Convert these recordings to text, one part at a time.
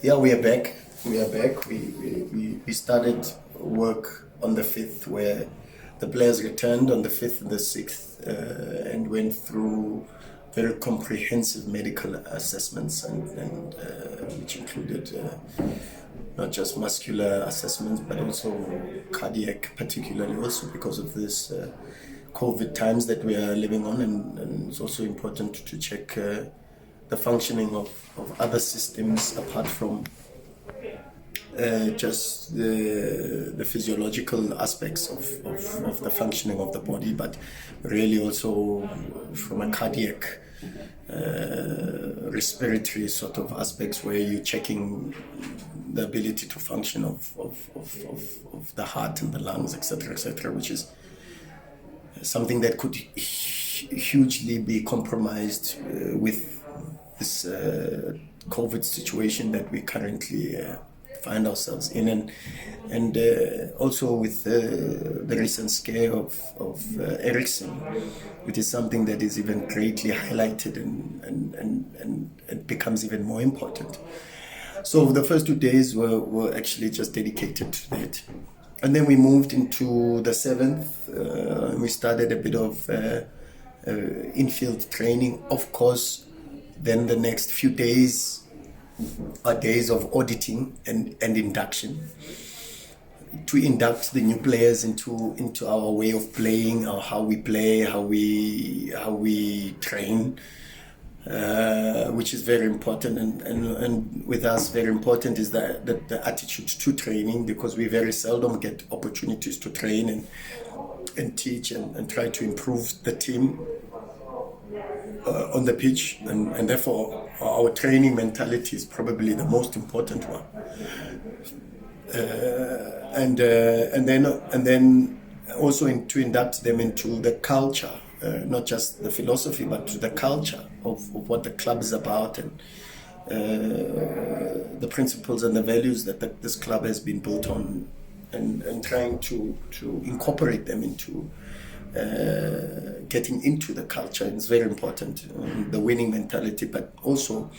Yeah, we are back. We are back. We started work on the 5th, where the players returned on the 5th and the 6th, and went through very comprehensive medical assessments, and which included not just muscular assessments but also cardiac, particularly also because of this COVID times that we are living on, and it's also important to check the functioning of other systems apart from just the physiological aspects of the functioning of the body, but really also from a cardiac, respiratory sort of aspects, where you're checking the ability to function of the heart and the lungs, etc., which is something that could hugely be compromised with this COVID situation that we currently find ourselves in, and also with the recent scare of Ericsson, which is something that is even greatly highlighted and it becomes even more important. So the first 2 days were actually just dedicated to that. And then we moved into the 7th. We started a bit of infield training. Of course, then the next few days are days of auditing and induction, to induct the new players into our way of playing, or how we play, how we train, which is very important. And with us, very important is that the attitude to training, because we very seldom get opportunities to train and teach and try to improve the team on the pitch, and therefore our training mentality is probably the most important one. And then also to induct them into the culture, not just the philosophy, but to the culture of what the club is about, and the principles and the values that this club has been built on, and trying to incorporate them into getting into the culture. It's very important, the winning mentality, but also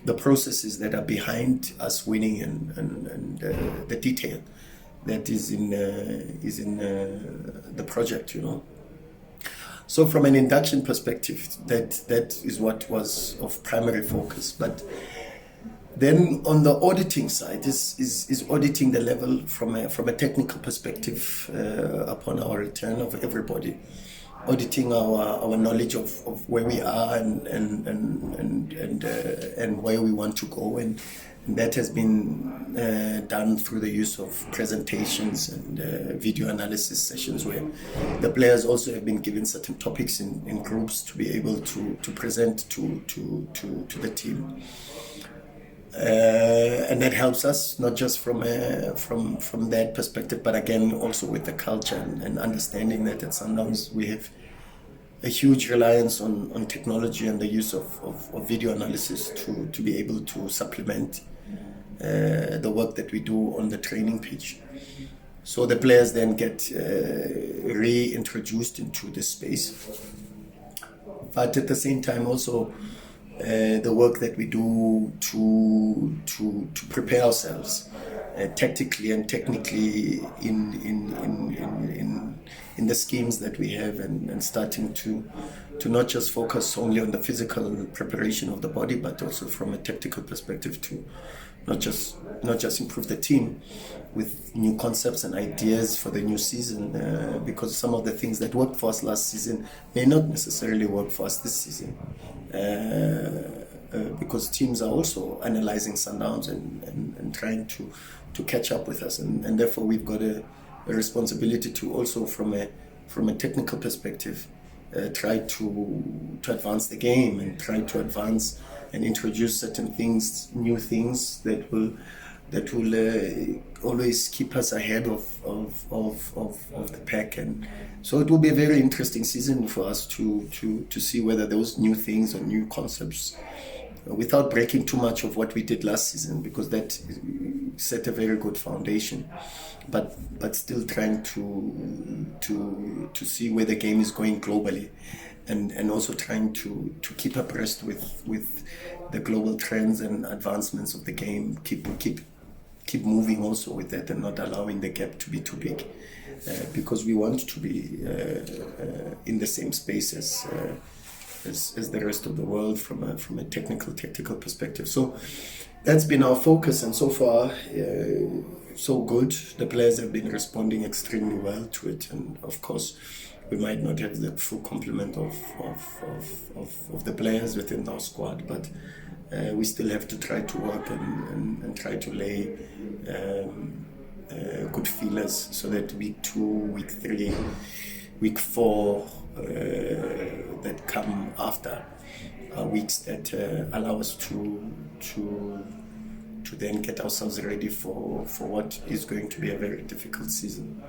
the processes that are behind us winning, and the detail that is in the project, So from an induction perspective, that is what was of primary focus. But then on the auditing side is auditing the level from a technical perspective upon our return of everybody, auditing our knowledge of where we are and where we want to go, and that has been done through the use of presentations and video analysis sessions, where the players also have been given certain topics in groups to be able to present to the team. And that helps us not just from that perspective, but again also with the culture and understanding that at Sundowns we have a huge reliance on technology and the use of video analysis to be able to supplement the work that we do on the training pitch. So the players then get reintroduced into this space, but at the same time also the work that we do to prepare ourselves tactically and technically in the schemes that we have, and starting to not just focus only on the physical preparation of the body, but also from a tactical perspective to not just improve the team with new concepts and ideas for the new season, because some of the things that worked for us last season may not necessarily work for us this season, because teams are also analyzing Sundowns and trying to catch up with us, and therefore we've got a responsibility to also from a technical perspective try to advance the game, and try to advance and introduce certain things, new things that will always keep us ahead of the pack. And so it will be a very interesting season for us to see whether those new things or new concepts, without breaking too much of what we did last season, because that set a very good foundation, but still trying to see where the game is going globally, and also trying to keep abreast with the global trends and advancements of the game. Keep moving also with that, and not allowing the gap to be too big, because we want to be in the same space as the rest of the world from a tactical perspective. So that's been our focus, and so far so good. The players have been responding extremely well to it, and of course we might not have the full complement of the players within our squad, but we still have to try to work and try to lay good feelers, so that week 2, week 3, week 4 that come after are weeks that allow us to then get ourselves ready for what is going to be a very difficult season.